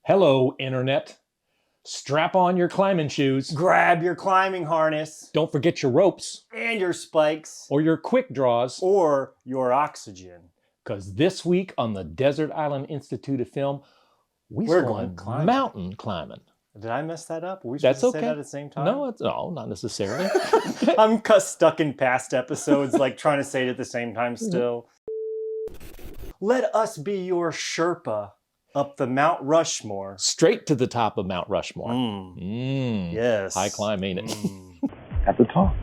Hello, Internet. Strap on your climbing shoes. Grab your climbing harness Don't forget your ropes and your spikes or your quick draws, or your oxygen. because this week on the Desert Island Institute of Film, We're going going climbing. mountain climbing. Did I mess that up? Were we That's supposed to say okay. that at the same time? No, not necessarily. I'm stuck in past episodes, like trying to say it at the same time still. Let us be your Sherpa up the Mount Rushmore. Straight to the top of Mount Rushmore. Yes. High climb, ain't it? At the top,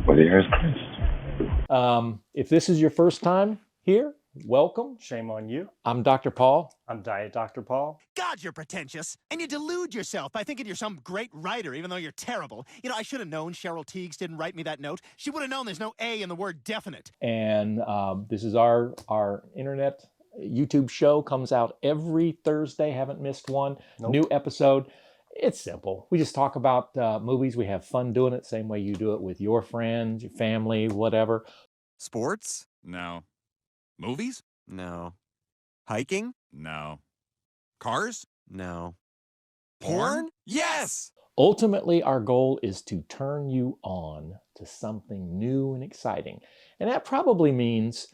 where the air is crisp. If this is your first time here, welcome. Shame on you. I'm Dr. Paul. I'm Diet Dr. Paul. God, you're pretentious. And you delude yourself by thinking you're some great writer, even though you're terrible. You know, I should have known Cheryl Tiegs didn't write me that note. She would have known there's no A in the word definite. And this is our internet YouTube show. Comes out every Thursday. Haven't missed one. Nope. New episode. It's simple. We just talk about movies. We have fun doing it. Same way you do it with your friends, your family, whatever. Sports? No. Movies? No. Hiking? No. Cars? No. Porn? Yes! Ultimately, our goal is to turn you on to something new and exciting. And that probably means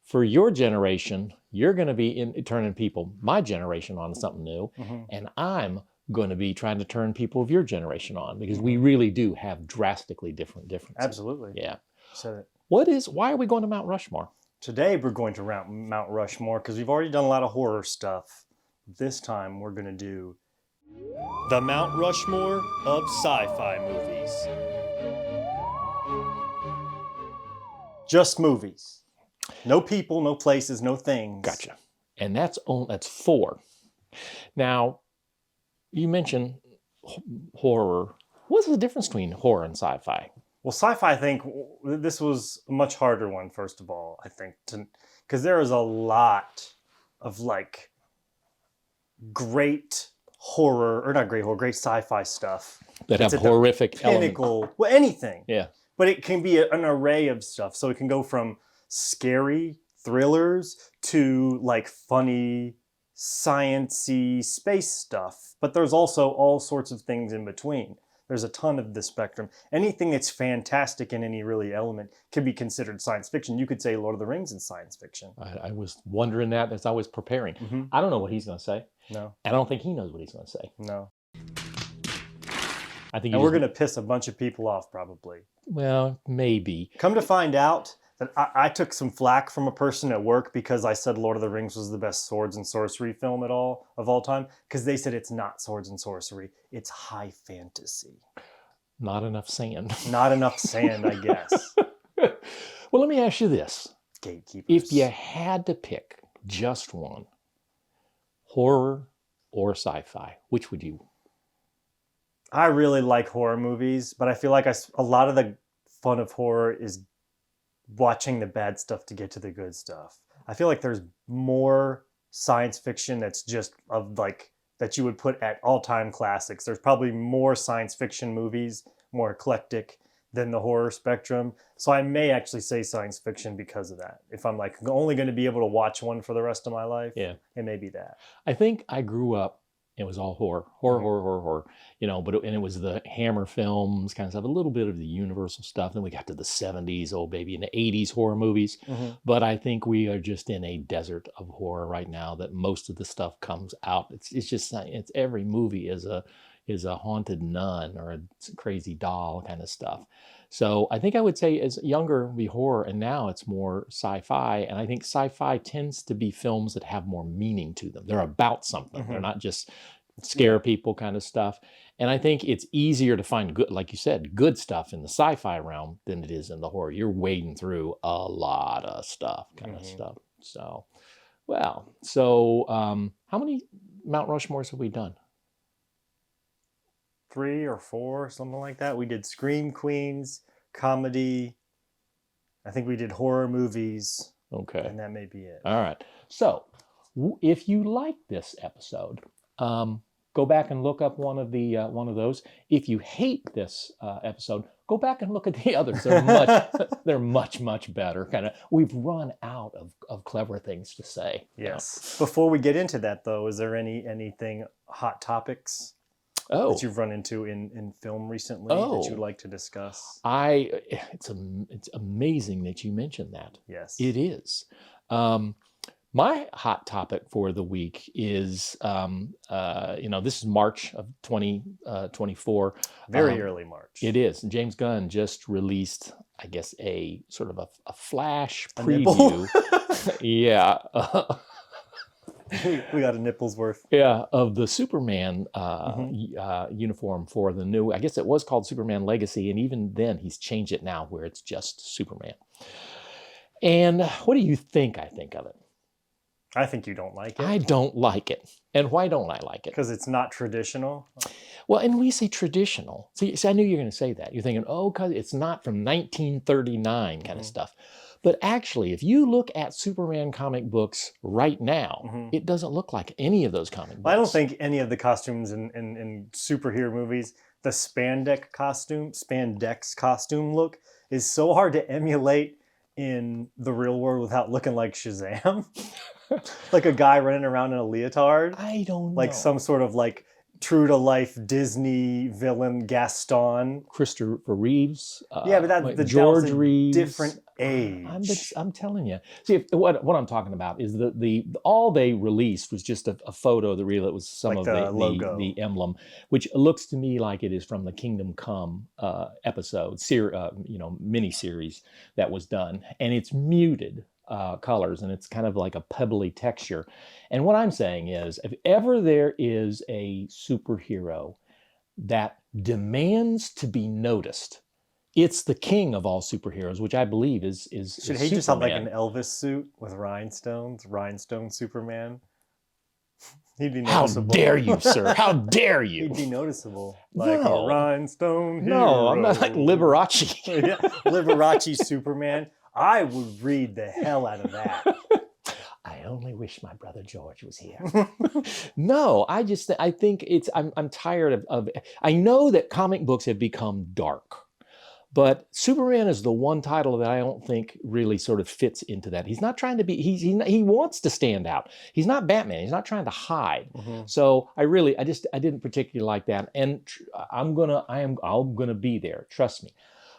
for your generation, you're going to be turning people, my generation, on to something new. And I'm going to be trying to turn people of your generation on, because we really do have drastically different differences. Absolutely. Yeah. Said it. Why are we going to Mount Rushmore? Today we're going to Mount Rushmore because we've already done a lot of horror stuff. This time we're going to do the Mount Rushmore of sci-fi movies. Just movies. No people, no places, no things. Gotcha. And that's 4. Now, you mentioned horror. What's the difference between horror and sci-fi? Well, sci-fi, I think this was a much harder one, first of all, I think, because there is a lot of like great horror, or not great horror, great sci-fi stuff. That have It's at the horrific elements. pinnacle, well, anything. Yeah. But it can be an array of stuff. So it can go from scary thrillers to like funny, science-y space stuff. But there's also all sorts of things in between. There's a ton of the spectrum. Anything that's fantastic in any really element can be considered science fiction. You could say Lord of the Rings is science fiction. I was wondering that as I was preparing. I don't know what he's going to say. No. I don't think he knows what he's going to say. No. I think And we're going to piss a bunch of people off, probably. Well, maybe. Come to find out that I took some flack from a person at work because I said Lord of the Rings was the best swords and sorcery film of all time, because they said it's not swords and sorcery, it's high fantasy. Not enough sand. Not enough sand, I guess. Well, let me ask you this. Gatekeepers. If you had to pick just one, horror or sci-fi, which would you? I really like horror movies, but I feel like a lot of the fun of horror is watching the bad stuff to get to the good stuff. I feel like there's more science fiction that's just of like that you would put at all-time classics. There's probably more science fiction movies, more eclectic than the horror spectrum. So I may actually say science fiction because of that. If I'm like only going to be able to watch one for the rest of my life, it may be that. I think I grew up, it was all horror, you know, and it was the Hammer films, kind of stuff, a little bit of the Universal stuff. Then we got to the 70s, oh baby, and the 80s horror movies. But I think we are just in a desert of horror right now, that most of the stuff comes out. It's every movie is a haunted nun or a crazy doll kind of stuff. So I think I would say as younger it would be horror, and now it's more sci-fi. And I think sci-fi tends to be films that have more meaning to them. They're about something. They're not just scare people kind of stuff. And I think it's easier to find good, like you said, good stuff in the sci-fi realm than it is in the horror. You're wading through a lot of stuff, kind of stuff. So, how many Mount Rushmores have we done? 3 or 4, something like that. We did Scream Queens, comedy. I think we did horror movies. Okay. And that may be it. All right. So if you like this episode, Go back and look up one of those. If you hate this episode, go back and look at the others. They're much better. Kind of, we've run out of clever things to say. Yes. Before we get into that, though, is there anything hot topics that you've run into in film recently that you'd like to discuss? It's amazing that you mentioned that. Yes, it is. My hot topic for the week is, this is March of 2024. Very early March. It is. James Gunn just released, I guess, a sort of a flash nipple? preview. Yeah. We got a nipple's worth. Yeah, of the Superman uniform for the new, I guess it was called Superman Legacy, and even then he's changed it now where it's just Superman. And what do you think I think of it? I think you don't like it. I don't like it. And why don't I like it? Because it's not traditional. Well, and we say traditional. See, I knew you were going to say that. You're thinking, because it's not from 1939 kind of stuff. But actually, if you look at Superman comic books right now, it doesn't look like any of those comic books. I don't think any of the costumes in superhero movies, the spandex costume look is so hard to emulate in the real world without looking like Shazam. Like a guy running around in a leotard. I don't know. Like some sort of like true to life Disney villain Gaston. Christopher Reeves. Yeah, but George that was a Reeves. different age. I'm telling you. See, what I'm talking about is the all they released was just a photo that really was some like of the logo. The emblem, which looks to me like it is from the Kingdom Come episode, miniseries that was done, and it's muted colors, and it's kind of like a pebbly texture. And what I'm saying is, if ever there is a superhero that demands to be noticed, it's the king of all superheroes, which I believe is Should he just have like an Elvis suit with rhinestones, rhinestone Superman? He'd be noticeable. How dare you, sir? How dare you? He'd be noticeable. Like No. a rhinestone hero. No, I'm not like Liberace. Yeah, Liberace Superman. I would read the hell out of that. I only wish my brother George was here. No, I think I'm tired of I know that comic books have become dark, but Superman is the one title that I don't think really sort of fits into that. He's not trying to be, he wants to stand out. He's not Batman. He's not trying to hide. So I didn't particularly like that. And I'm gonna be there. Trust me.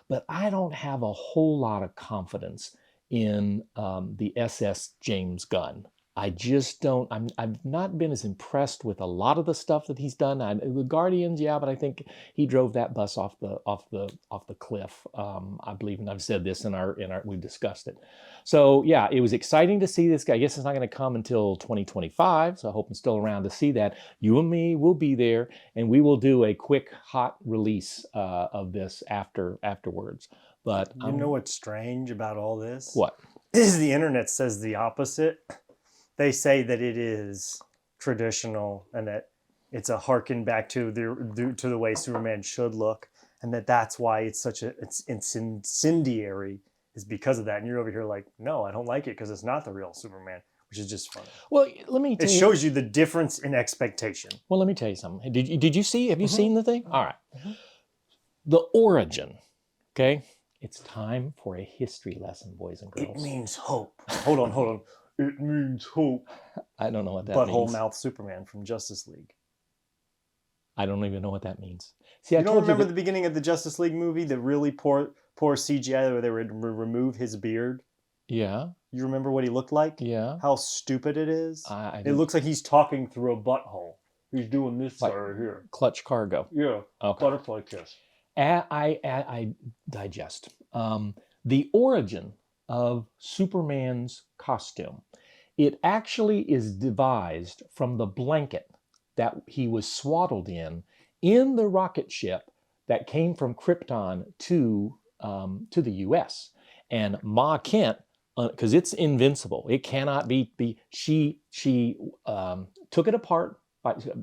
But I don't have a whole lot of confidence in the SS James Gunn. I just don't. I've not been as impressed with a lot of the stuff that he's done. The Guardians, yeah, but I think he drove that bus off the cliff. I believe, and I've said this in our we've discussed it. So yeah, it was exciting to see this guy. I guess it's not going to come until 2025, so I hope I'm still around to see that. You and me will be there, and we will do a quick hot release of this afterwards. But you know what's strange about all this? What? Is the internet says the opposite. They say that it is traditional and that it's a harken back to the way Superman should look, and that's why it's incendiary is because of that. And you're over here like, no, I don't like it because it's not the real Superman, which is just funny. Well, let me tell you. It shows you the difference in expectation. Well, let me tell you something. Did you see? Have you seen the thing? All right. The origin. Okay. It's time for a history lesson, boys and girls. It means hope. Hold on. It means hope. I don't know what that means. Butthole mouth Superman from Justice League. I don't even know what that means. See, I don't remember the beginning of the Justice League movie, the really poor CGI where they would remove his beard? Yeah. You remember what he looked like? Yeah. How stupid it is? It looks like he's talking through a butthole. He's doing this like right here. Clutch cargo. Yeah. Okay. Butterfly kiss. I digest. The origin of Superman's costume. It actually is devised from the blanket that he was swaddled in the rocket ship that came from Krypton to the U.S. And Ma Kent, because it's invincible, it cannot be. She took it apart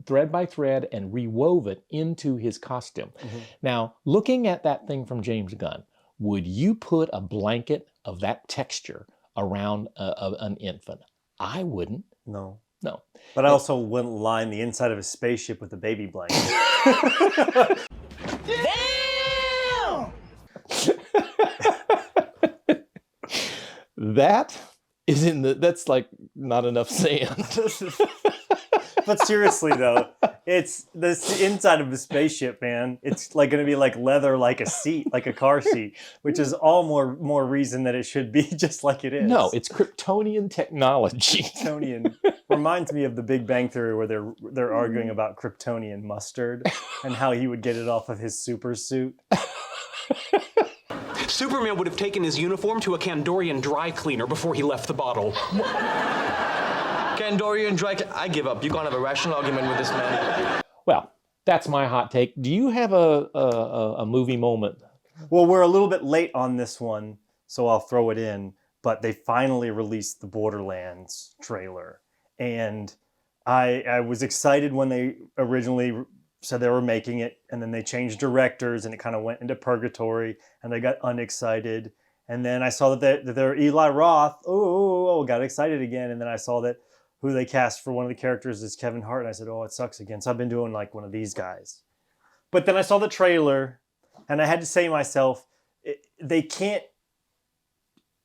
thread by thread and rewove it into his costume. Now, looking at that thing from James Gunn, would you put a blanket of that texture around an infant? I wouldn't. No. No. But I also wouldn't line the inside of a spaceship with a baby blanket. That is that's like not enough sand. But seriously though, it's the inside of a spaceship, man. It's like going to be like leather, like a seat, like a car seat, which is all more reason that it should be just like it is. No, it's Kryptonian technology. Kryptonian reminds me of the Big Bang Theory where they're arguing about Kryptonian mustard and how he would get it off of his super suit. Superman would have taken his uniform to a Kandorian dry cleaner before he left the bottle. Kandorian dry I give up. You can't have a rational argument with this man. Well, that's my hot take. Do you have a movie moment? Well, we're a little bit late on this one, so I'll throw it in. But they finally released the Borderlands trailer. And I was excited when they originally said they were making it, and then they changed directors, and it kind of went into purgatory, and I got unexcited. And then I saw that they're Eli Roth. Oh, got excited again. And then I saw that who they cast for one of the characters is Kevin Hart, and I said, oh, it sucks again. So I've been doing like one of these guys. But then I saw the trailer, and I had to say to myself, they can't.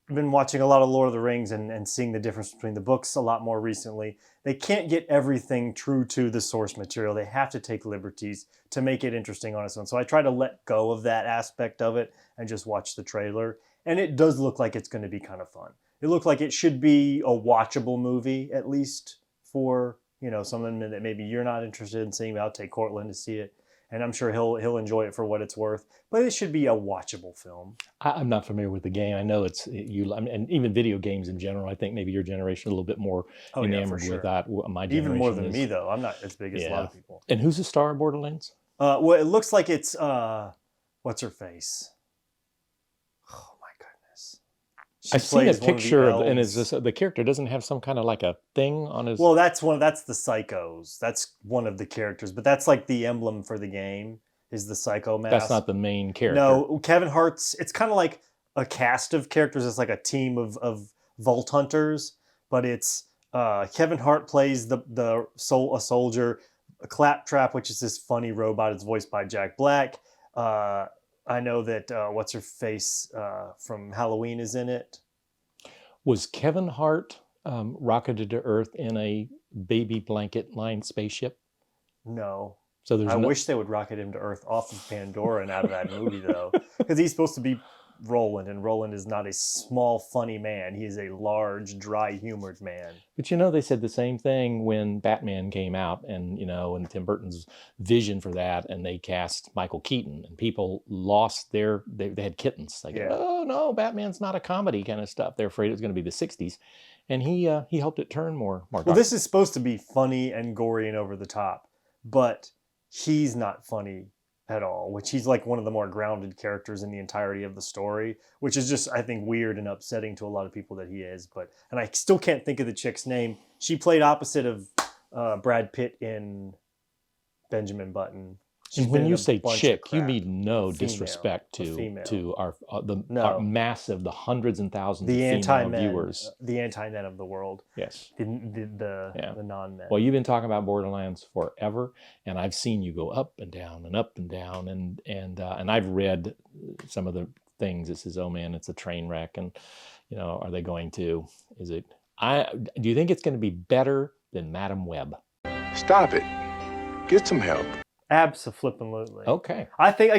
I've been watching a lot of Lord of the Rings and seeing the difference between the books a lot more recently. They can't get everything true to the source material. They have to take liberties to make it interesting on its own. So I try to let go of that aspect of it and just watch the trailer. And it does look like it's going to be kind of fun. It looked like it should be a watchable movie, at least for, something that maybe you're not interested in seeing. I'll take Cortland to see it. And I'm sure he'll enjoy it for what it's worth. But it should be a watchable film. I'm not familiar with the game. I know and even video games in general. I think maybe your generation a little bit more enamored with that. My generation even more than me, though. I'm not as big as a lot of people. And who's the star of Borderlands? Well, it looks like it's what's her face? Oh my goodness! I've seen a picture and the character doesn't have some kind of like a thing on his. Well, that's the Psychos. That's one of the characters, but that's like the emblem for the game is the Psycho mask. That's not the main character. No, Kevin Hart's. It's kind of like a cast of characters. It's like a team of Vault Hunters, but it's Kevin Hart plays a soldier. A Claptrap, which is this funny robot, is voiced by Jack Black. I know that what's her face from Halloween is in it. Was Kevin Hart rocketed to Earth in a baby blanket lined spaceship? No. So I wish they would rocket him to Earth off of Pandora and out of that movie though, because he's supposed to be Roland, and Roland is not a small, funny man. He is a large, dry, humored man. But they said the same thing when Batman came out, and and Tim Burton's vision for that, and they cast Michael Keaton, and people lost they had kittens. Like, oh no, Batman's not a comedy kind of stuff. They're afraid it was going to be the '60s, and he helped it turn more. Well, this is supposed to be funny and gory and over the top, but he's not funny at all, which he's like one of the more grounded characters in the entirety of the story, which is just, I think, weird and upsetting to a lot of people that he is. And I still can't think of the chick's name. She played opposite of Brad Pitt in Benjamin Button. And when you say chick, you mean no disrespect to our massive, the hundreds and thousands of female viewers. The anti-men of the world. Yes. The non-men. Well, you've been talking about Borderlands forever, and I've seen you go up and down and up and down, and I've read some of the things. It says, oh man, it's a train wreck, and are they going to? Do you think it's going to be better than Madam Web? Stop it. Get some help. Absolutely. Okay. I think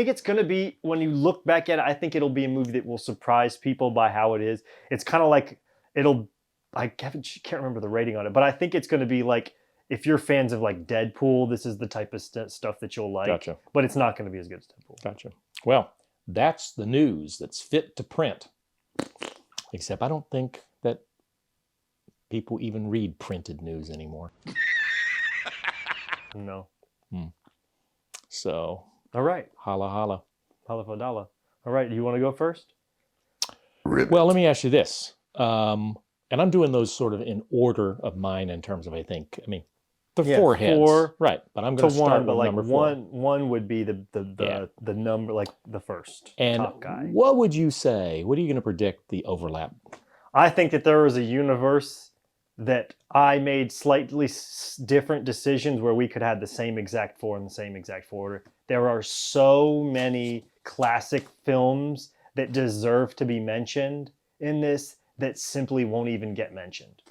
it's going to be, when you look back at it, I think it'll be a movie that will surprise people by how it is. It's kind of like, I can't remember the rating on it, but I think it's going to be like, if you're fans of like Deadpool, this is the type of stuff that you'll like. Gotcha. But it's not going to be as good as Deadpool. Gotcha. Well, that's the news that's fit to print. Except I don't think that people even read printed news anymore. No. So. All right. Holla, holla. Holla fodala. All right. Do you want to go first? Well, let me ask you this. And I'm doing those sort of in order of mine in terms of, the four heads. Four. Right. But I'm going to start with number four. One would be the number, like the first top guy. What would you say? What are you going to predict the overlap? I think that there is a universe that I made slightly different decisions where we could have the same exact four in the same exact order. There are so many classic films that deserve to be mentioned in this that simply won't even get mentioned.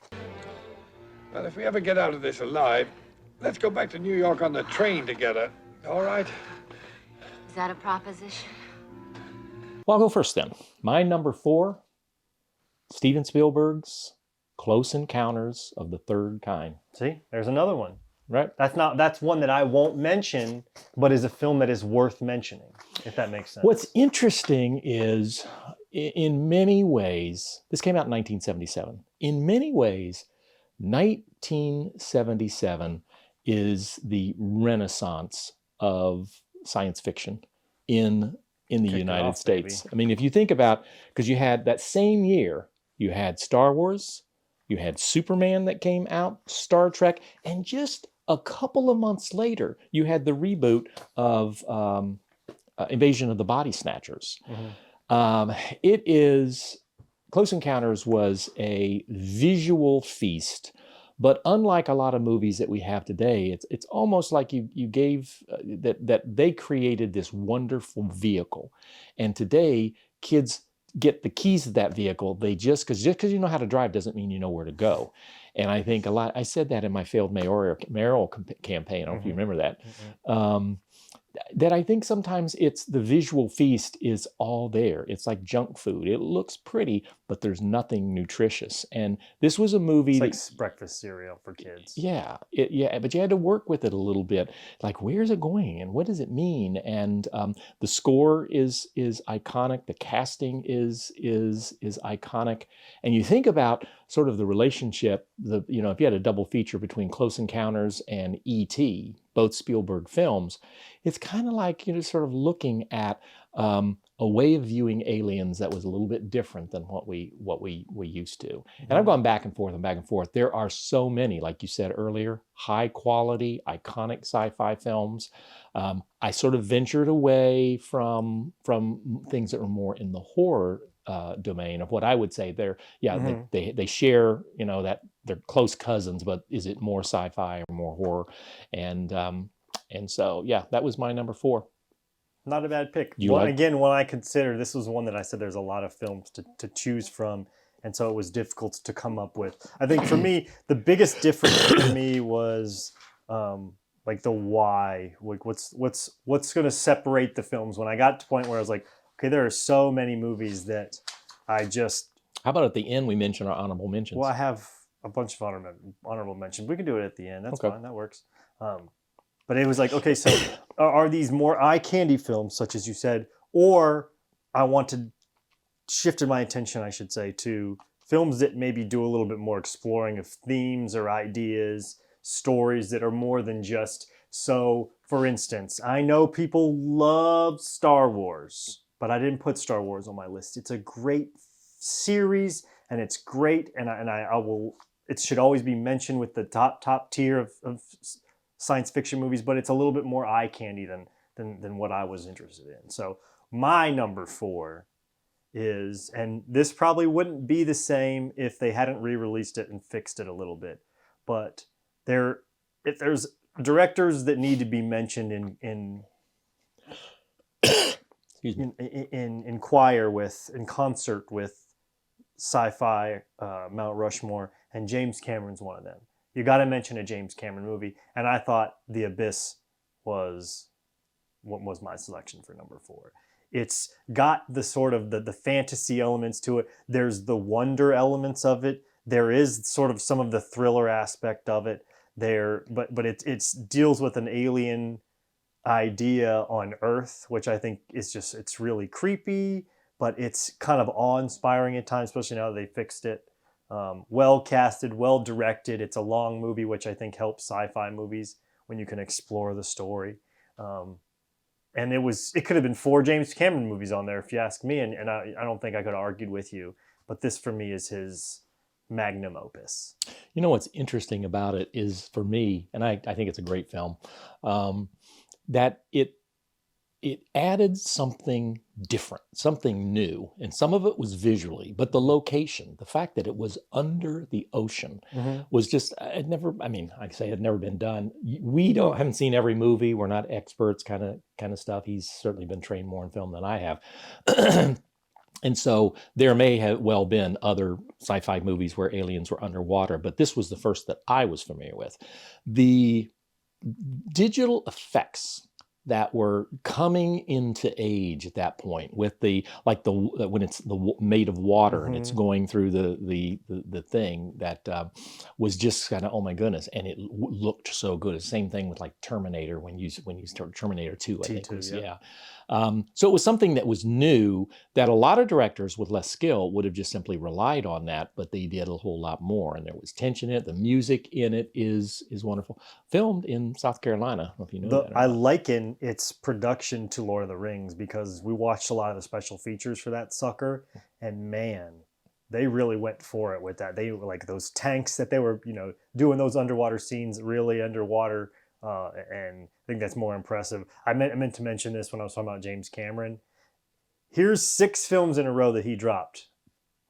Well, if we ever get out of this alive, let's go back to New York on the train together. All right? Is that a proposition? Well, I'll go first then. My number 4, Steven Spielberg's Close Encounters of the Third Kind. See, there's another one. Right? That's one that I won't mention, but is a film that is worth mentioning, if that makes sense. What's interesting is, in many ways, this came out in 1977. In many ways, 1977 is the renaissance of science fiction in the United States. Baby. I mean, if you think about, because you had that same year, you had Star Wars, you had Superman that came out, Star Trek, and just a couple of months later, you had the reboot of Invasion of the Body Snatchers. It is, Close Encounters was a visual feast, but unlike a lot of movies that we have today, it's almost like you gave, that they created this wonderful vehicle. And today, kids get the keys to that vehicle. They just because you know how to drive doesn't mean you know where to go. And I think I said that in my failed mayoral campaign. I don't know if you remember that. That I think sometimes it's the visual feast is all there. It's like junk food. It looks pretty, but there's nothing nutritious. And this was a movie it's like breakfast cereal for kids. Yeah, but you had to work with it a little bit. Like, where's it going, and what does it mean? And the score is iconic. The casting is iconic. And you think about sort of the relationship. If you had a double feature between Close Encounters and E.T., both Spielberg films, it's kind of like sort of looking at a way of viewing aliens that was a little bit different than what we used to. And I've gone back and forth and back and forth. There are so many, like you said earlier, high quality, iconic sci-fi films. I sort of ventured away from things that were more in the horror domain of what I would say they share, that they're close cousins, but is it more sci-fi or more horror? And so, that was my number 4. Not a bad pick. Again, when I consider, this was one that I said there's a lot of films to choose from, and so it was difficult to come up with. I think for me, the biggest difference for me was like the why. Like what's going to separate the films? When I got to the point where I was like, okay, there are so many movies that I just... How about at the end we mention our honorable mentions? Well, I have a bunch of honorable mentions. We can do it at the end. That's fine. That works. But it was like, okay, so are these more eye candy films, such as you said, or I want to shifted my attention, I should say, to films that maybe do a little bit more exploring of themes or ideas, stories that are more than just... So, for instance, I know people love Star Wars, but I didn't put Star Wars on my list. It's a great series, and it's great, and I will... It should always be mentioned with the top tier of science fiction movies, but it's a little bit more eye candy than what I was interested in. So my number 4 is, and this probably wouldn't be the same if they hadn't re-released it and fixed it a little bit, but if there's directors that need to be mentioned in concert with Sci-Fi, Mount Rushmore, and James Cameron's one of them. You got to mention a James Cameron movie, and I thought The Abyss was what was my selection for number 4. It's got the sort of the fantasy elements to it. There's the wonder elements of it. There is sort of some of the thriller aspect of it there, but it deals with an alien idea on Earth, which I think is just, it's really creepy, but it's kind of awe-inspiring at times, especially now that they fixed it. Well casted, well directed. It's a long movie, which I think helps sci-fi movies when you can explore the story. And it could have been 4 James Cameron movies on there, if you ask me, and I don't think I could have argued with you. But this, for me, is his magnum opus. You know what's interesting about it is, for me, and I think it's a great film, that it it added something different, something new, and some of it was visually, but the location, the fact that it was under the ocean was just, it never, I mean, I say it had never been done. Haven't seen every movie. We're not experts kind of stuff. He's certainly been trained more in film than I have. And so there may have well been other sci-fi movies where aliens were underwater, but this was the first that I was familiar with. The digital effects that were coming into age at that point, with when it's made of water and it's going through the thing that was just kind of, oh my goodness, and it looked so good. It's the same thing with like Terminator when you start Terminator 2, I think was, yeah. So it was something that was new that a lot of directors with less skill would have just simply relied on that, but they did a whole lot more. And there was tension in it. The music in it is wonderful. Filmed in South Carolina. I don't know if you know that. I liken its production to Lord of the Rings because we watched a lot of the special features for that sucker, and man, they really went for it with that. They were like those tanks that they were, doing those underwater scenes really underwater. And I think that's more impressive. I meant to mention this when I was talking about James Cameron. Here's 6 films in a row that he dropped.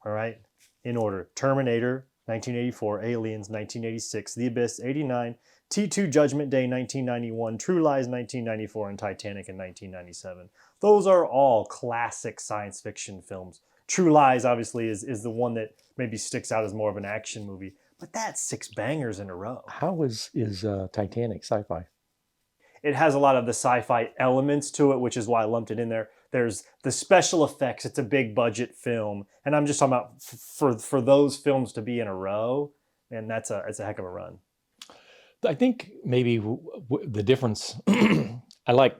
All right, in order: Terminator, 1984; Aliens, 1986; The Abyss, 89; T2: Judgment Day, 1991; True Lies, 1994; and Titanic in 1997. Those are all classic science fiction films. True Lies, obviously, is the one that maybe sticks out as more of an action movie. But that's 6 bangers in a row. How is Titanic sci-fi? It has a lot of the sci-fi elements to it, which is why I lumped it in there. There's the special effects. It's a big budget film. And I'm just talking about for those films to be in a row, and it's a heck of a run. I think maybe the difference, I like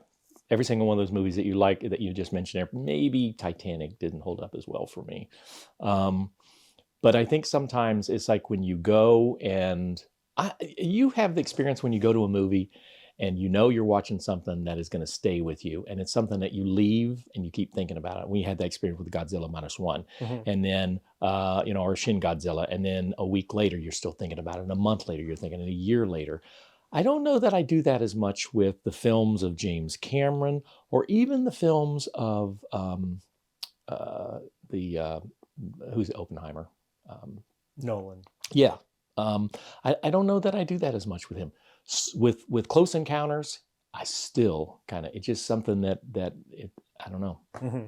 every single one of those movies that you like, that you just mentioned there. Maybe Titanic didn't hold up as well for me. But I think sometimes it's like when you go and you have the experience when you go to a movie and you're watching something that is going to stay with you, and it's something that you leave and you keep thinking about it. We had that experience with Godzilla -1, and then or Shin Godzilla, and then a week later you're still thinking about it, and a month later you're thinking, and a year later. I don't know that I do that as much with the films of James Cameron or even the films of who's Oppenheimer. Nolan. Yeah. I don't know that I do that as much with him. With Close Encounters, I still kind of, it's just something that I don't know,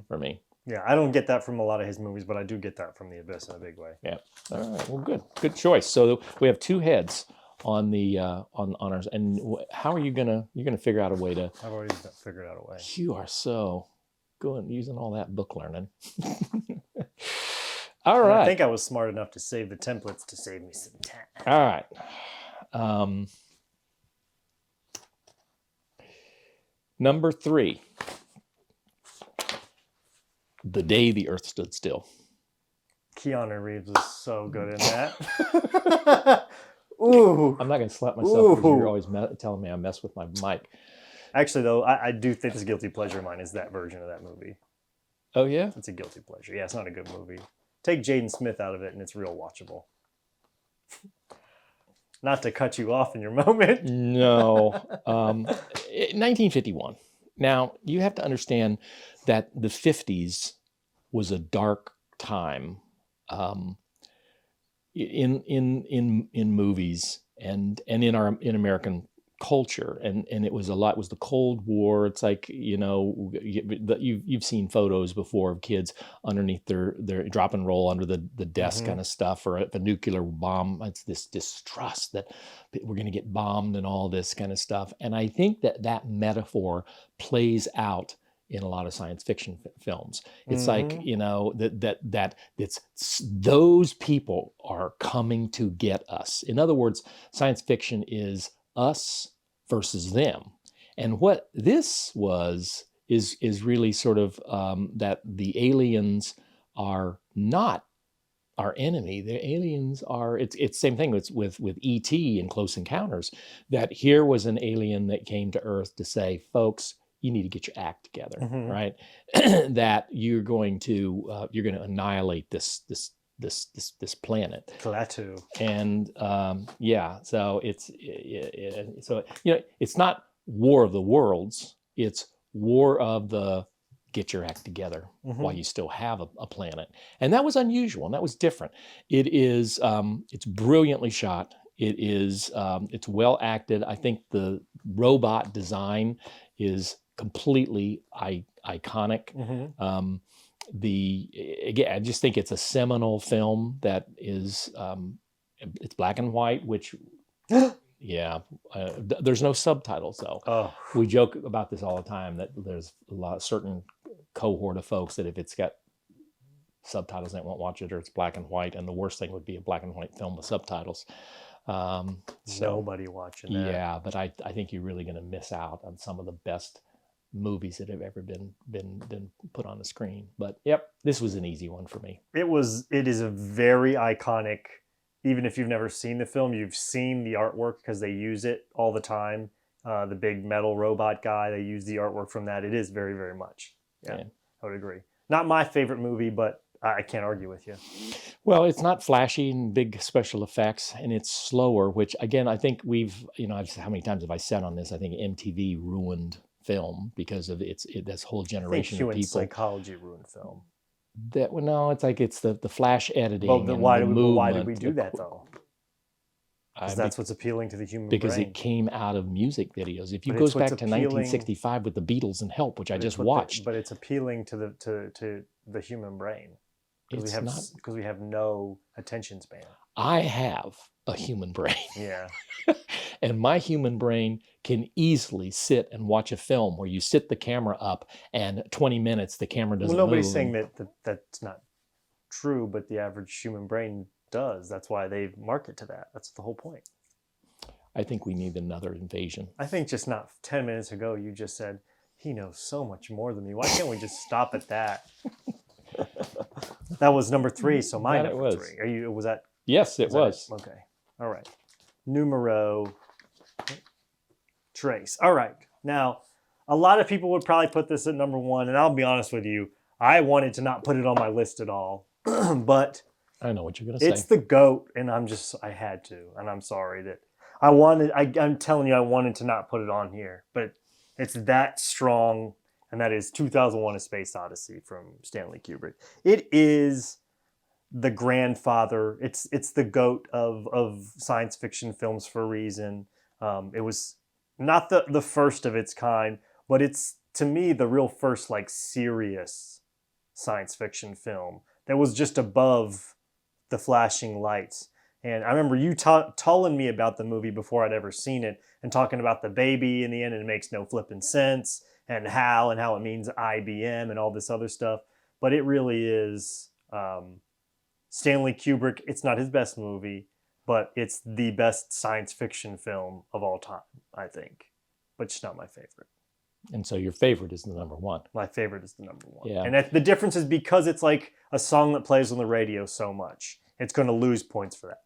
for me. Yeah, I don't get that from a lot of his movies, but I do get that from The Abyss in a big way. Yeah. All right. Well, good choice. So we have 2 heads on the on ours. And how are you're gonna figure out a way to? I've already figured out a way. You are so good using all that book learning. All right. I think I was smart enough to save the templates to save me some time. All right. Number 3. The Day the Earth Stood Still. Keanu Reeves is so good in that. Ooh. I'm not going to slap myself because you're always telling me I mess with my mic. Actually, though, I do think this guilty pleasure of mine is that version of that movie. Oh, yeah? It's a guilty pleasure. Yeah, it's not a good movie. Take Jaden Smith out of it and it's real watchable. Not to cut you off in your moment. No. 1951. Now, you have to understand that the 50s was a dark time in movies and in American culture, and it was it was the Cold War. It's like, you've seen photos before of kids underneath their drop and roll under the desk kind of stuff, or if a nuclear bomb, it's this distrust that we're going to get bombed and all this kind of stuff. And I think that metaphor plays out in a lot of science fiction films. It's like, that it's those people are coming to get us. In other words, science fiction is us versus them. And what this is really sort of that the aliens are not our enemy. The aliens are, it's same thing with E.T. and Close Encounters, that here was an alien that came to Earth to say, folks, you need to get your act together, right? That you're going to annihilate this planet. Klaatu. And so it's not War of the Worlds, it's war of the get your act together while you still have a planet. And that was unusual and that was different. It is, it's brilliantly shot. It is, it's well acted. I think the robot design is completely iconic. Again, I just think it's a seminal film that is, it's black and white, which, yeah, there's no subtitles though. Oh, We joke about this all the time that there's a certain cohort of folks that if it's got subtitles, they won't watch it, or it's black and white. And the worst thing would be a black and white film with subtitles. nobody watching that. Yeah, but I think you're really going to miss out on some of the best movies that have ever been put on the screen. But yep, this was an easy one for me. It is a very iconic. Even if you've never seen the film, you've seen the artwork because they use it all the time. The big metal robot guy, they use the artwork from that. It is very, very much. Yeah, I would agree. Not my favorite movie, but I can't argue with you. Well, it's not flashy and big special effects, and it's slower, which again, I think how many times have I said on this? I think MTV ruined film because of this whole generation of people. Psychology ruined film. It's like it's the flash editing. Well, then why did we the do that though? Because that's what's appealing to the human brain. Because it came out of music videos. If you But goes it's back what's to appealing- 1965 with the Beatles and Help, which I just But watched, but it's appealing to the human brain because It's we have no attention span. I have a human brain, Yeah. and my human brain can easily sit and watch a film where you sit the camera up, and 20 minutes the camera doesn't Well, nobody's move. saying that's not true, but the average human brain does. That's why they market to that. That's the whole point. I think we need another invasion. I think just not 10 minutes ago you just said he knows so much more than me. Why can't we just stop at that? That was number 3, so my That it number was. 3. Was that? Yes, it is that was. Okay. All right. Numero Trace. All right. Now, a lot of people would probably put this at number 1, and I'll be honest with you, I wanted to not put it on my list at all, but I know what you're going to say. it's the GOAT, and I had to, and I'm sorry that I'm telling you, I wanted to not put it on here, but it's that strong, and that is 2001: A Space Odyssey from Stanley Kubrick. It is the grandfather. It's the GOAT of science fiction films for a reason. It was not the first of its kind, but it's, to me, the real first serious science fiction film that was just above the flashing lights. And I remember you telling me about the movie before I'd ever seen it, and talking about the baby in the end, and it makes no flipping sense, and how it means IBM and all this other stuff. But it really is Stanley Kubrick. It's not his best movie, but it's the best science fiction film of all time, I think. But it's not my favorite. And so your favorite is the number 1. My favorite is the number 1. Yeah. And the difference is because it's like a song that plays on the radio so much, it's going to lose points for that.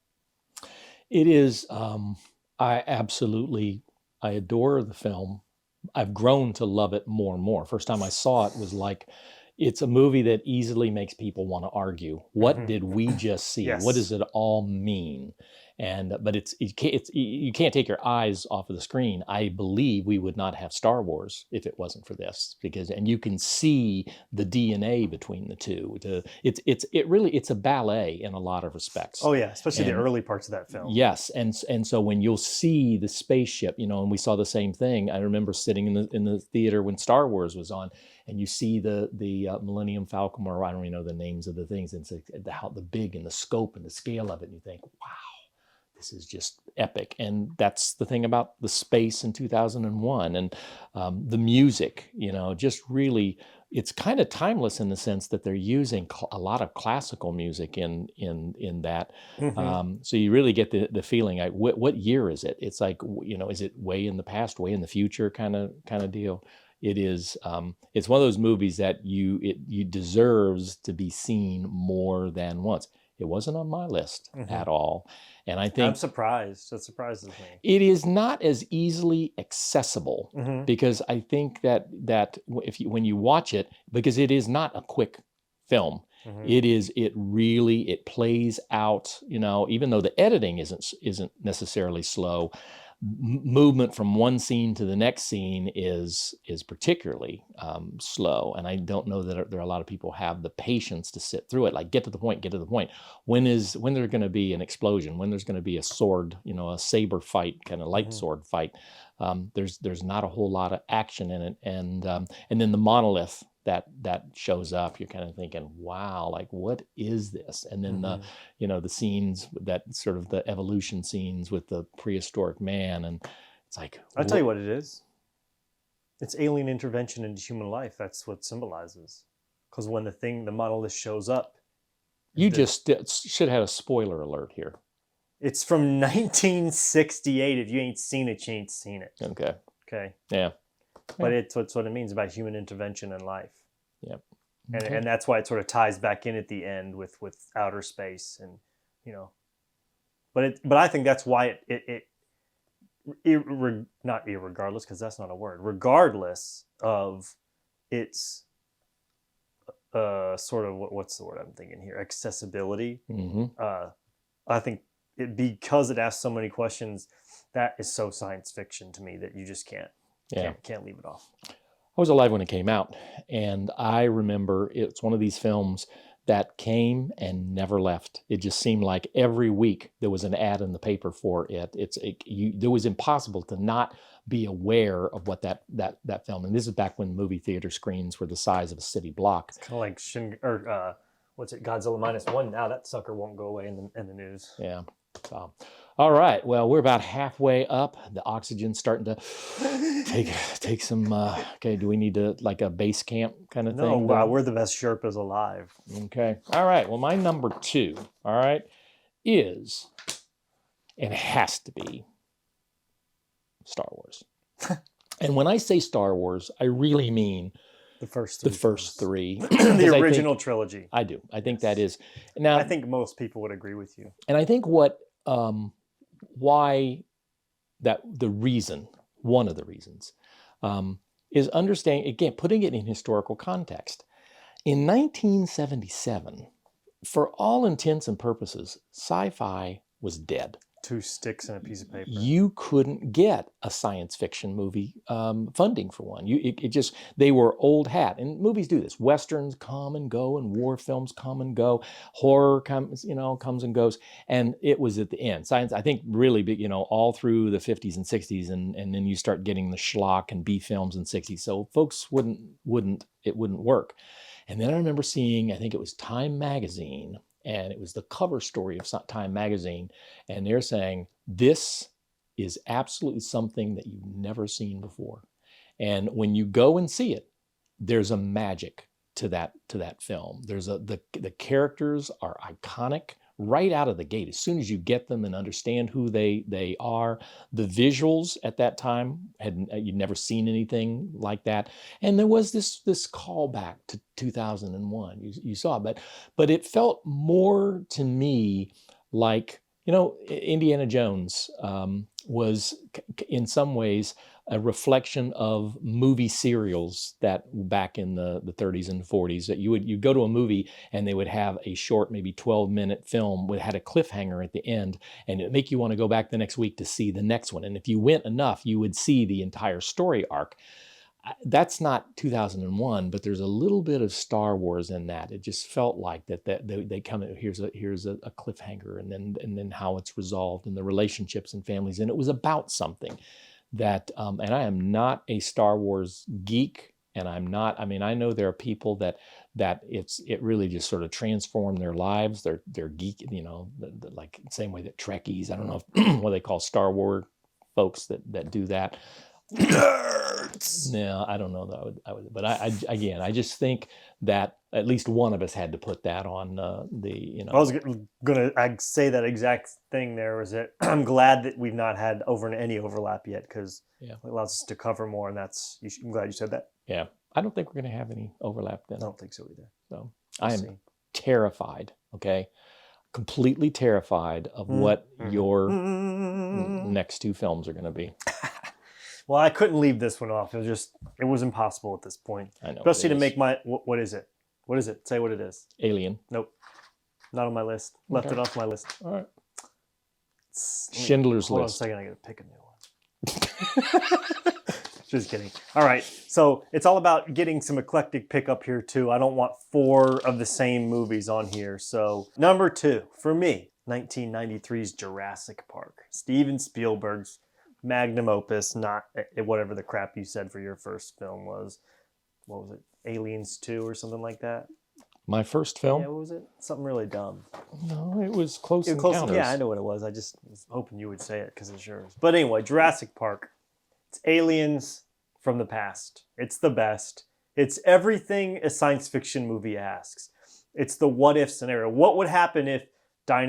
It is, I adore the film. I've grown to love it more and more. First time I saw it was like, it's a movie that easily makes people want to argue. What did we just see? Yes. What does it all mean? But you can't take your eyes off of the screen. I believe we would not have Star Wars if it wasn't for this, and you can see the DNA between the two. It's a ballet in a lot of respects. Oh yeah, especially the early parts of that film. Yes, and so when you'll see the spaceship, and we saw the same thing. I remember sitting in the theater when Star Wars was on, and you see the Millennium Falcon, or I don't even know the names of the things, and it's how the big and the scope and the scale of it, and you think, wow, this is just epic. And that's the thing about the space in 2001, and the music, just really, it's kind of timeless in the sense that they're using a lot of classical music in that. So you really get the feeling like, what year is it? It's like, is it way in the past, way in the future kind of deal? It is. It's one of those movies that you deserves to be seen more than once. It wasn't on my list at all, and I think I'm surprised. That surprises me. it is not as easily accessible because I think that when you watch it, because it is not a quick film. It plays out. Even though the editing isn't necessarily slow. movement from one scene to the next scene is particularly slow, and I don't know that there are a lot of people have the patience to sit through it. Like, get to the point, get to the point. When there's going to be an explosion, when there's going to be a sword, a saber fight, kind of light sword fight. There's not a whole lot of action in it, and then the monolith that shows up, you're kind of thinking, wow, like, what is this? And then the scenes, that sort of the evolution scenes with the prehistoric man, and it's like, I'll tell you what it is. It's alien intervention into human life. That's what it symbolizes. Because when the monolith shows up, you just should have had a spoiler alert here. It's from 1968. If you ain't seen it, you ain't seen it. Okay. Yeah. But it's what it means about human intervention in life. Yep. And that's why it sort of ties back in at the end with outer space, and but I think that's why not irregardless, because that's not a word, regardless of its sort of what's the word I'm thinking here, accessibility. I think because it asks so many questions, that is so science fiction to me that you just can't leave it off. I was alive when it came out, and I remember it's one of these films that came and never left. It just seemed like every week there was an ad in the paper for it. It was impossible to not be aware of what that film. And this is back when movie theater screens were the size of a city block. It's kind of like Godzilla -1. Now that sucker won't go away in the news. Yeah. So, all right. Well, we're about halfway up. The oxygen's starting to take some. Okay. Do we need to, like, a base camp kind of thing? No, wow, we're the best Sherpas alive. Okay. All right. Well, my number 2, all right, is, and it has to be, Star Wars. And when I say Star Wars, I really mean the first three. The original trilogy. I do. I think that is. Now, I think most people would agree with you. And I think why one of the reasons, is understanding, again, putting it in historical context. In 1977, for all intents and purposes, sci-fi was dead. 2 sticks and a piece of paper. You couldn't get a science fiction movie funding for one. They were old hat, and movies do this. Westerns come and go, and war films come and go. Horror comes and goes, and it was at the end. Science, I think, really big, all through the 50s and 60s, and then you start getting the schlock and B films in 60s. So folks it wouldn't work. And then I remember seeing, I think it was Time magazine, and it was the cover story of Time magazine, and they're saying, this is absolutely something that you've never seen before. And when you go and see it, there's a magic to that film. The characters are iconic right out of the gate. As soon as you get them and understand who they are, the visuals at that time, you'd never seen anything like that. And there was this callback to 2001. You saw it, but it felt more to me like, Indiana Jones was in some ways a reflection of movie serials that back in the 30s and 40s, that you'd go to a movie and they would have a short, maybe 12-minute film that had a cliffhanger at the end, and it'd make you want to go back the next week to see the next one. And if you went enough, you would see the entire story arc. That's not 2001, but there's a little bit of Star Wars in that. It just felt like that they come in, here's a cliffhanger, and then how it's resolved, and the relationships and families, and it was about something that and I am not a Star Wars geek, and I know there are people that it really just sort of transformed their lives. They're geek, like same way that Trekkies, I don't know what they call Star Wars folks that do that. Nerds. No, I don't know that I would, but I just think that at least one of us had to put that on the. I was gonna say that exact thing. There was it. I'm glad that we've not had any overlap yet, because it allows us to cover more, and I'm glad you said that. Yeah, I don't think we're gonna have any overlap then. I don't think so either. So I am terrified. Okay. Completely terrified of what your next 2 films are going to be. Well, I couldn't leave this one off. It was impossible at this point. I know. Especially to make what is it? What is it? Say what it is. Alien. Nope. Not on my list. Left it off my list. All right. Schindler's Hold List. on a second. I got to pick a new one. Just kidding. All right. So it's all about getting some eclectic pickup here, too. I don't want 4 of the same movies on here. So, number 2, for me, 1993's Jurassic Park. Steven Spielberg's magnum opus, not whatever the crap you said for your first film was. What was it? Aliens 2 or something like that? My first film? Yeah, what was it? Something really dumb. No, it was Close Yeah, Encounters. yeah, I know what it was. I just was hoping you would say it because it's yours. But anyway, Jurassic Park. It's aliens from the past. It's the best. It's everything a science fiction movie asks. It's the what if scenario. What would happen if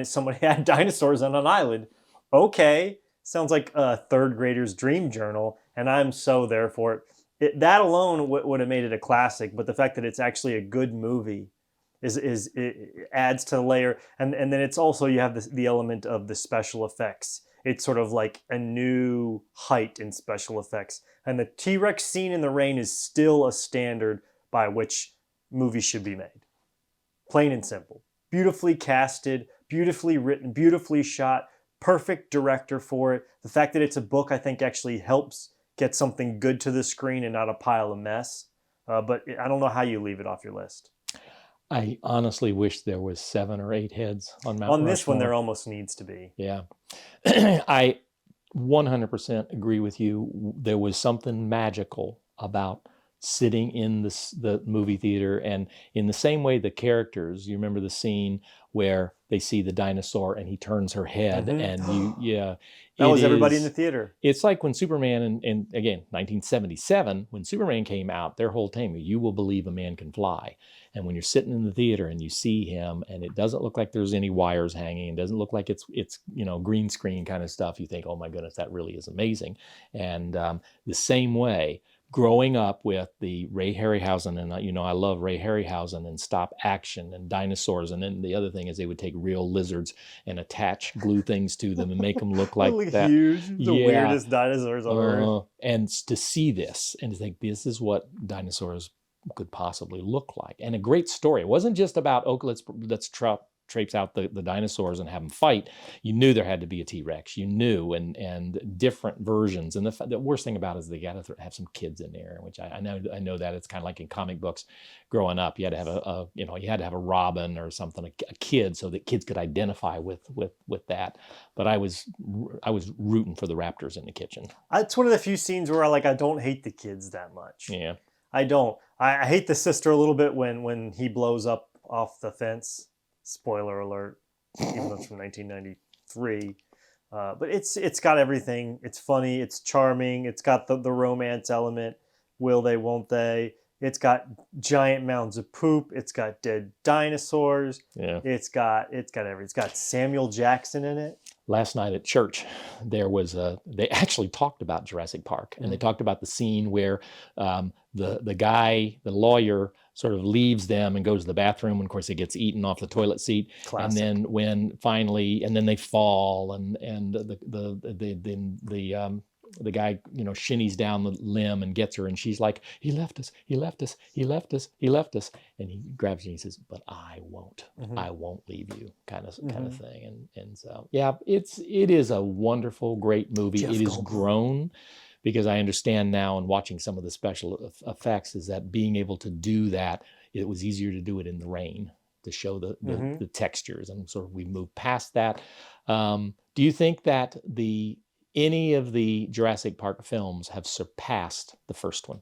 somebody had dinosaurs on an island? Okay, sounds like a third grader's dream journal, and I'm so there for it. That alone would have made it a classic, but the fact that it's actually a good movie it adds to the layer. And then it's also, you have the element of the special effects. It's sort of like a new height in special effects. And the T-Rex scene in the rain is still a standard by which movies should be made. Plain and simple. Beautifully casted, beautifully written, beautifully shot, perfect director for it. The fact that it's a book, I think, actually helps get something good to the screen and not a pile of mess. But I don't know how you leave it off your list. I honestly wish there was 7 or 8 heads on Mount Rushmore. On this one, there almost needs to be. Yeah. I 100% agree with you. There was something magical about sitting in the movie theater, and in the same way the characters, you remember the scene where they see the dinosaur and he turns her head, and that was everybody in the theater. It's like when Superman, and again, 1977, when Superman came out, their whole thing, you will believe a man can fly. And when you're sitting in the theater and you see him, and it doesn't look like there's any wires hanging, it doesn't look like it's green screen kind of stuff, you think, oh my goodness, that really is amazing. And the same way, growing up with the Ray Harryhausen, and I love Ray Harryhausen and stop action and dinosaurs, and then the other thing is they would take real lizards and glue things to them and make them look like that. Huge, the weirdest dinosaurs on Earth. And to see this and to think this is what dinosaurs could possibly look like, and a great story. It wasn't just about let's traipse out the dinosaurs and have them fight. You knew there had to be a T-Rex. You knew, and different versions. And the worst thing about it is they got to have some kids in there, which I know that it's kind of like in comic books growing up. You had to have a Robin or something, a kid, so that kids could identify with that. But I was rooting for the raptors in the kitchen. It's one of the few scenes where I don't hate the kids that much. Yeah, I don't. I hate the sister a little bit when he blows up off the fence. Spoiler alert, even though it's from 1993. But it's got everything. It's funny. It's charming. It's got the romance element. Will they, won't they? It's got giant mounds of poop. It's got dead dinosaurs. Yeah. It's got everything. It's got Samuel Jackson in it. Last night at church, they actually talked about Jurassic Park, and they talked about the scene where the guy, the lawyer, sort of leaves them and goes to the bathroom, and of course he gets eaten off the toilet seat. Classic. And then they fall, and the guy, shinnies down the limb and gets her, and she's like, he left us, and he grabs her and he says, but I won't. I won't leave you, kind of thing. And so it is a wonderful, great movie. Jeff It is Goldblum. grown, because I understand now, and watching some of the special effects, is that being able to do that, it was easier to do it in the rain, to show the textures, and sort of we moved past that. Do you think that any of the Jurassic Park films have surpassed the first one?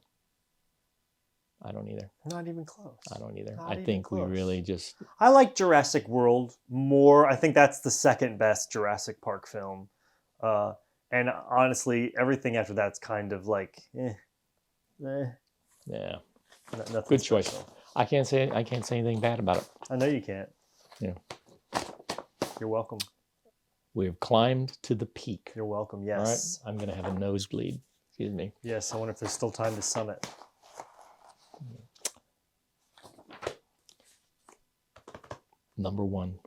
I don't either. Not even close. I don't either. Not I even think we close. really just... I like Jurassic World more. I think that's the second best Jurassic Park film. And honestly, everything after that's kind of like, Yeah. nothing Good choice. special. I can't say anything bad about it. I know you can't. Yeah. You're welcome. We've climbed to the peak. You're welcome. All Yes. right. I'm going to have a nosebleed. Excuse me. Yes. I wonder if there's still time to summit. Number 1.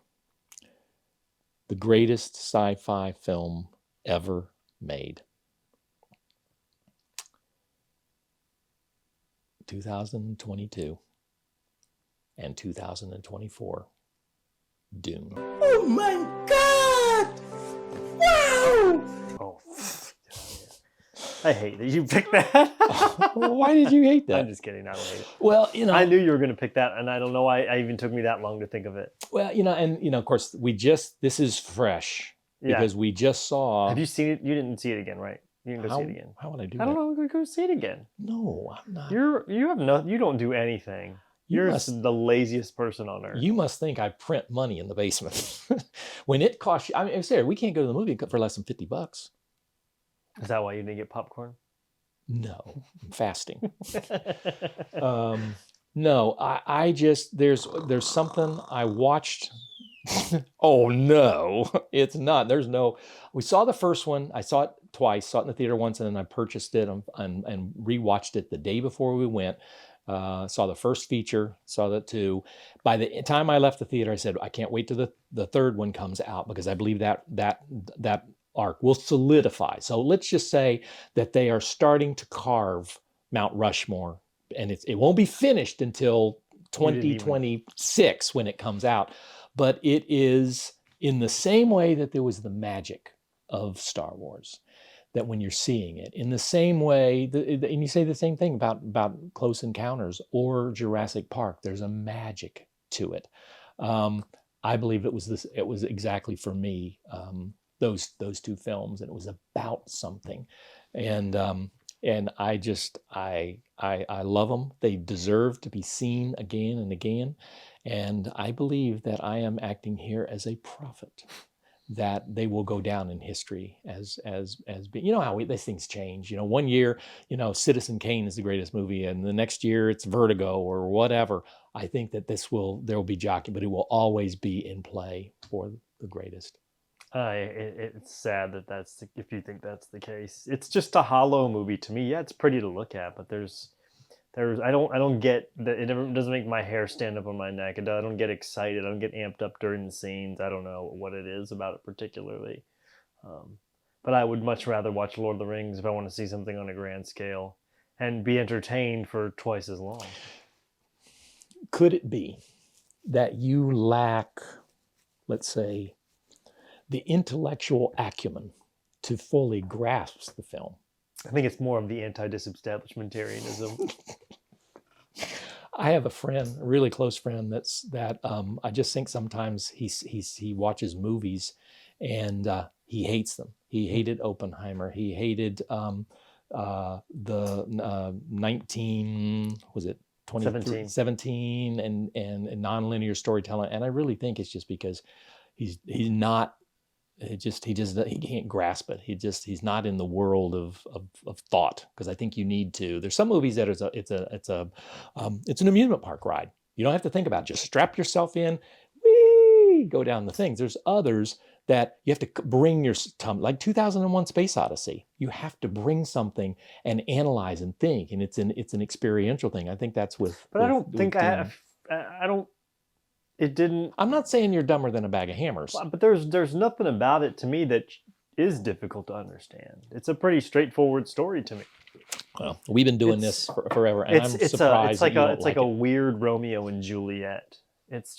The greatest sci-fi film ever made. 2022 and 2024. Dune. Oh. I hate that you picked that. Why did you hate that? I'm just kidding. I don't hate it. Well, I knew you were going to pick that, and I don't know why it even took me that long to think of it. well, of course, this is fresh Yeah. because we just saw. Have you seen it? You didn't see it again, right? You didn't go see it again. How would I do I that? don't know. Go see it again. No, I'm not. You don't do anything. You're the laziest person on earth. You must think I print money in the basement. When it costs you, I mean, Sarah, we can't go to the movie for less than $50. Is that why you didn't get popcorn? No, I'm fasting. No, I just there's something I watched. Oh no, it's not. There's no. We saw the first one. I saw it twice. Saw it in the theater once, and then I purchased it and rewatched it the day before we went. Saw the first feature. Saw that too. By the time I left the theater, I said I can't wait till the third one comes out because I believe that arc will solidify. So let's just say that they are starting to carve Mount Rushmore, and it won't be finished until 2026 when it comes out. But it is in the same way that there was the magic of Star Wars, that when you're seeing it, in the same way, and you say the same thing about Close Encounters or Jurassic Park, there's a magic to it. I believe it was exactly for me, those two films, and it was about something. And I love them. They deserve to be seen again and again. And I believe that I am acting here as a prophet, that they will go down in history as being, how these things change. One year, Citizen Kane is the greatest movie, and the next year it's Vertigo or whatever. I think that there will be jockey, but it will always be in play for the greatest. It's sad that if you think that's the case. It's just a hollow movie to me. Yeah, it's pretty to look at, but I don't get that. It doesn't make my hair stand up on my neck. I don't get excited. I don't get amped up during the scenes. I don't know what it is about it particularly. But I would much rather watch Lord of the Rings if I want to see something on a grand scale and be entertained for twice as long. Could it be that you lack, let's say, the intellectual acumen to fully grasp the film? I think it's more of the anti-disestablishmentarianism. I have a friend, a really close friend, that I just think sometimes he watches movies and he hates them. He hated Oppenheimer. He hated the 17 and nonlinear storytelling. And I really think it's just because he's not. He can't grasp it. He's not in the world of thought, because I think you need to. There's some movies that it's an amusement park ride. You don't have to think about it. Just strap yourself in, go down the things. There's others that you have to bring your like 2001: Space Odyssey. You have to bring something and analyze and think, and it's an experiential thing. I think that's with. But I don't think I don't. It didn't. I'm not saying you're dumber than a bag of hammers. But there's nothing about it to me that is difficult to understand. It's a pretty straightforward story to me. Well, we've been doing this forever, and I'm surprised. It's like a weird Romeo and Juliet. It's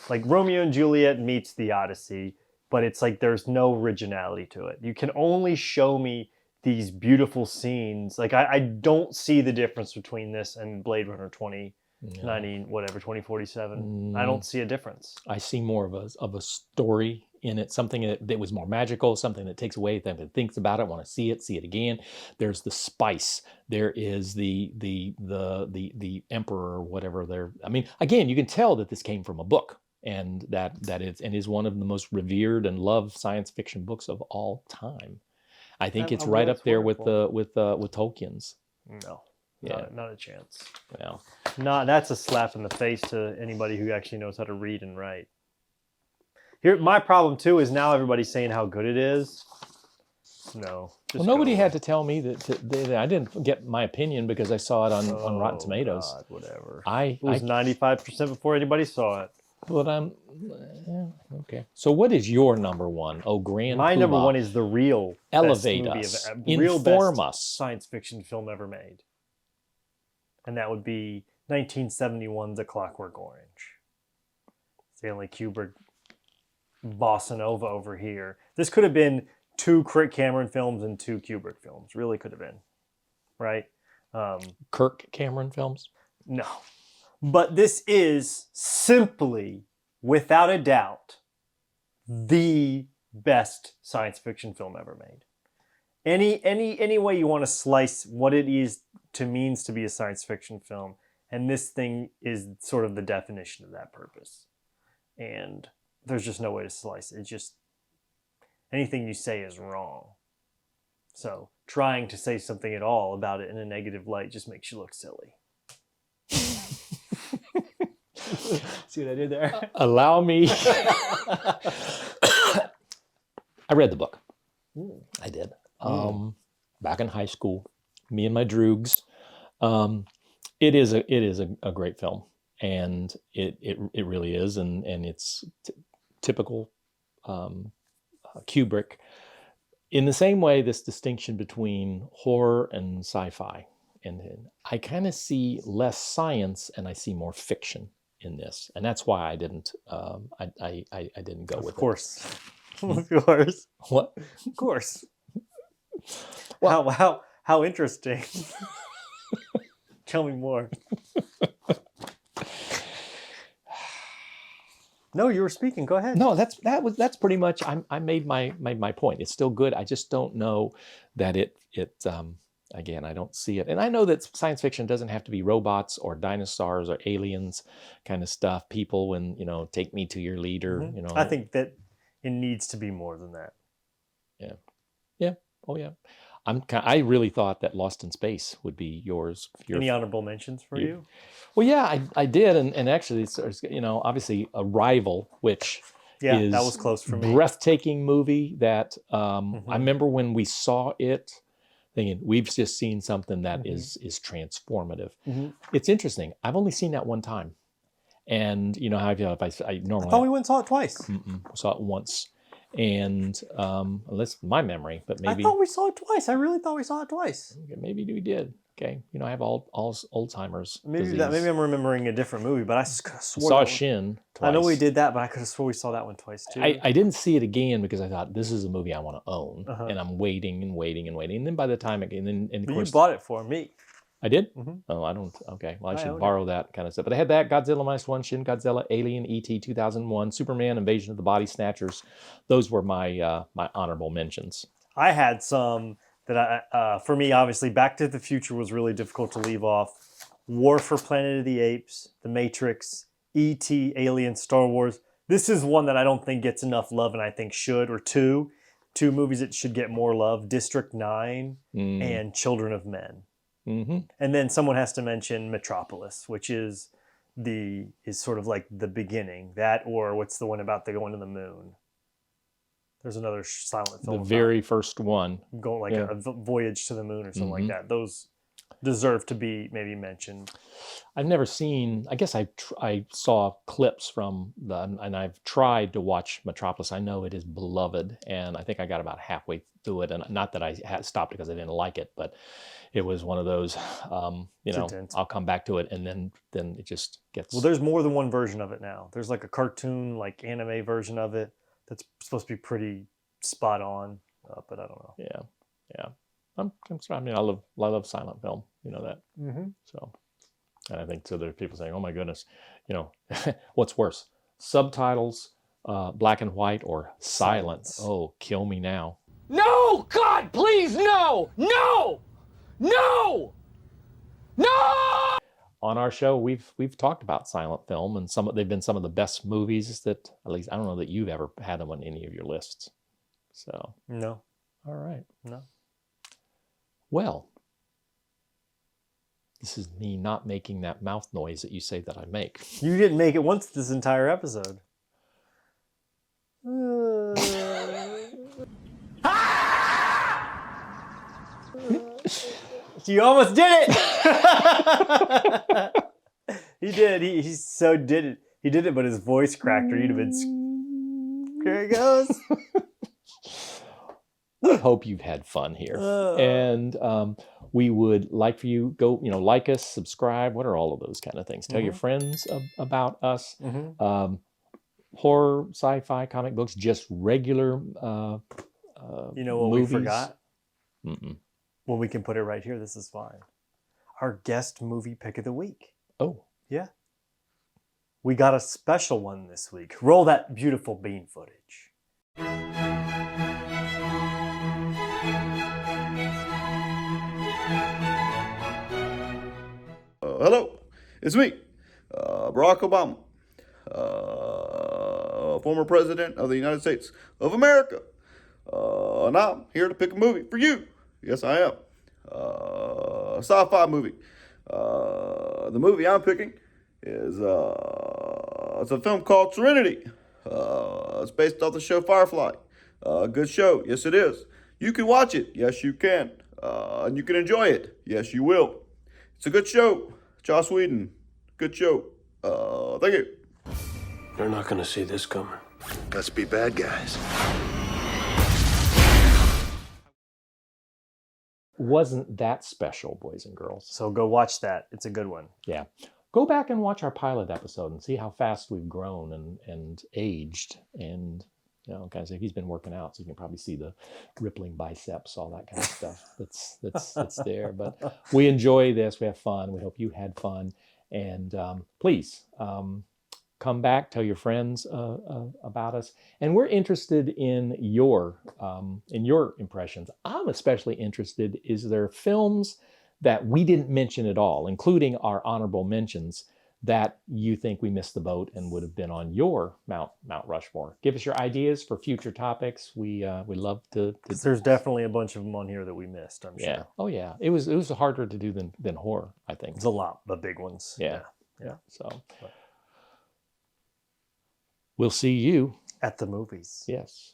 like Romeo and Juliet meets the Odyssey, but it's like there's no originality to it. You can only show me these beautiful scenes. Like I don't see the difference between this and Blade Runner 2047. I don't see a difference. I see more of a story in it, something that was more magical, something that takes away, that thinks about it, want to see it again. There's the spice. There is the emperor or whatever. There. I mean, again, you can tell that this came from a book, and that is one of the most revered and loved science fiction books of all time. I think it's right up there with Tolkien's. No. Yeah. Not a chance. Well, that's a slap in the face to anybody who actually knows how to read and write. Here, my problem too is now everybody's saying how good it is. No. Well, nobody had to tell me that I didn't get my opinion because I saw it on Rotten Tomatoes. God, whatever. It was 95% before anybody saw it. But okay. So what is your number one? Oh, Grand My Poobah. number one is the real Elevate best us. movie real Inform best us. science fiction film ever made. And that would be 1971's A Clockwork Orange. Stanley Kubrick bossa nova over here. This could have been 2 Cameron films and 2 Kubrick films. Really could have been, right? Kirk Cameron films. No. But this is simply, without a doubt, the best science fiction film ever made. Any way you want to slice what it means to be a science fiction film, and this thing is sort of the definition of that purpose. And there's just no way to slice it. It's just anything you say is wrong. So trying to say something at all about it in a negative light just makes you look silly. See what I did there? Allow me. I read the book. I did. Back in high school, me and my droogs. It is a great film, and it really is, and it's typical Kubrick. In the same way, this distinction between horror and sci-fi, and I kind of see less science and I see more fiction in this, and that's why I didn't I didn't go with it. Of course. Of course. What? Of course. Well, how interesting. Tell me more. No, you were speaking. Go ahead. No, that's pretty much. I made my point. It's still good. I just don't know that it again, I don't see it. And I know that science fiction doesn't have to be robots or dinosaurs or aliens kind of stuff. People, when take me to your leader. Mm-hmm. I think that it needs to be more than that. Yeah. Oh yeah. I really thought that Lost in Space would be yours. Any honorable mentions for you? Well, yeah, I did, and actually, it's obviously Arrival, which is that was close for me. Breathtaking movie that I remember when we saw it, thinking we've just seen something that is transformative. It's interesting. I've only seen that one time, and how if I normally I thought we went and saw it twice. Saw it once. And unless my memory, but maybe I thought we saw it twice. I really thought we saw it twice. Maybe we did. Okay, I have all Alzheimer's. Maybe I'm remembering a different movie, but I swore saw Shin twice. I know we did that, but I could have swore we saw that one twice too. I didn't see it again because I thought this is a movie I want to own, and I'm waiting and waiting and waiting. And then by the time and of course you bought it for me. I did? Oh, I don't. Okay. Well, I should borrow that kind of stuff. But I had that, Godzilla -1, Shin Godzilla, Alien, E.T. 2001, Superman, Invasion of the Body Snatchers. Those were my my honorable mentions. I had some that for me, obviously, Back to the Future was really difficult to leave off. War for Planet of the Apes, The Matrix, E.T., Alien, Star Wars. This is one that I don't think gets enough love, and I think should, or two movies that should get more love, District 9 and Children of Men. And then someone has to mention Metropolis, which is sort of like the beginning. That, or what's the one about the going to the moon? There's another silent film. The very first one. Going like a voyage to the moon or something like that. Those deserve to be maybe mentioned. I've never seen. I guess I saw clips from and I've tried to watch Metropolis. I know it is beloved, and I think I got about halfway through it, and not that I had stopped because I didn't like it, but it was one of those. I'll come back to it, and then it just gets. Well, there's more than one version of it now. There's like a cartoon, like anime version of it that's supposed to be pretty spot on, but I don't know. Yeah. I love silent film. You know that. So, and I think so. There are people saying, "Oh my goodness, what's worse, subtitles, black and white, or silence? Oh, kill me now." No! God, please, no! No! No! No! On our show, we've talked about silent film, and they've been some of the best movies that, at least I don't know that you've ever had them on any of your lists. So no. All right. No. Well, this is me not making that mouth noise that you say that I make. You didn't make it once this entire episode. You almost did it! He did. He so did it. He did it, but his voice cracked, or you'd have been... There it goes. We hope you've had fun here. And we would like for you, go, like us, subscribe. What are all of those kind of things? Tell your friends about us. Horror, sci-fi, comic books, just regular You know what movies. we forgot? Mm-mm. Well, we can put it right here. This is fine. Our guest movie pick of the week. Oh, Yeah. We got a special one this week. Roll that beautiful bean footage. Hello, it's me, Barack Obama, former president of the United States of America. And I'm here to pick a movie for you. Yes, I am. A sci-fi movie. The movie I'm picking is it's a film called Serenity. It's based off the show Firefly. Good show. Yes, it is. You can watch it. Yes, you can. And you can enjoy it. Yes, you will. It's a good show. Joss Whedon. Good show. Thank you. They're not gonna see this coming. Let's be bad guys. wasn't that special, boys and girls. So go watch that. It's a good one. Yeah. Go back and watch our pilot episode and see how fast we've grown and aged. And, you know, guys, he's been working out, so you can probably see the rippling biceps, all that kind of stuff that's there. But we enjoy this. We have fun. We hope you had fun. And please come back, tell your friends about us. And we're interested in your impressions. I'm especially interested, is there films that we didn't mention at all, including our honorable mentions, that you think we missed the boat and would have been on your Mount Rushmore? Give us your ideas for future topics. We love to. There's definitely a bunch of them on here that we missed, I'm Yeah. sure. Oh yeah. It was harder to do than horror, I think. There's a lot of big ones. Yeah. Yeah. So we'll see you at the movies. Yes.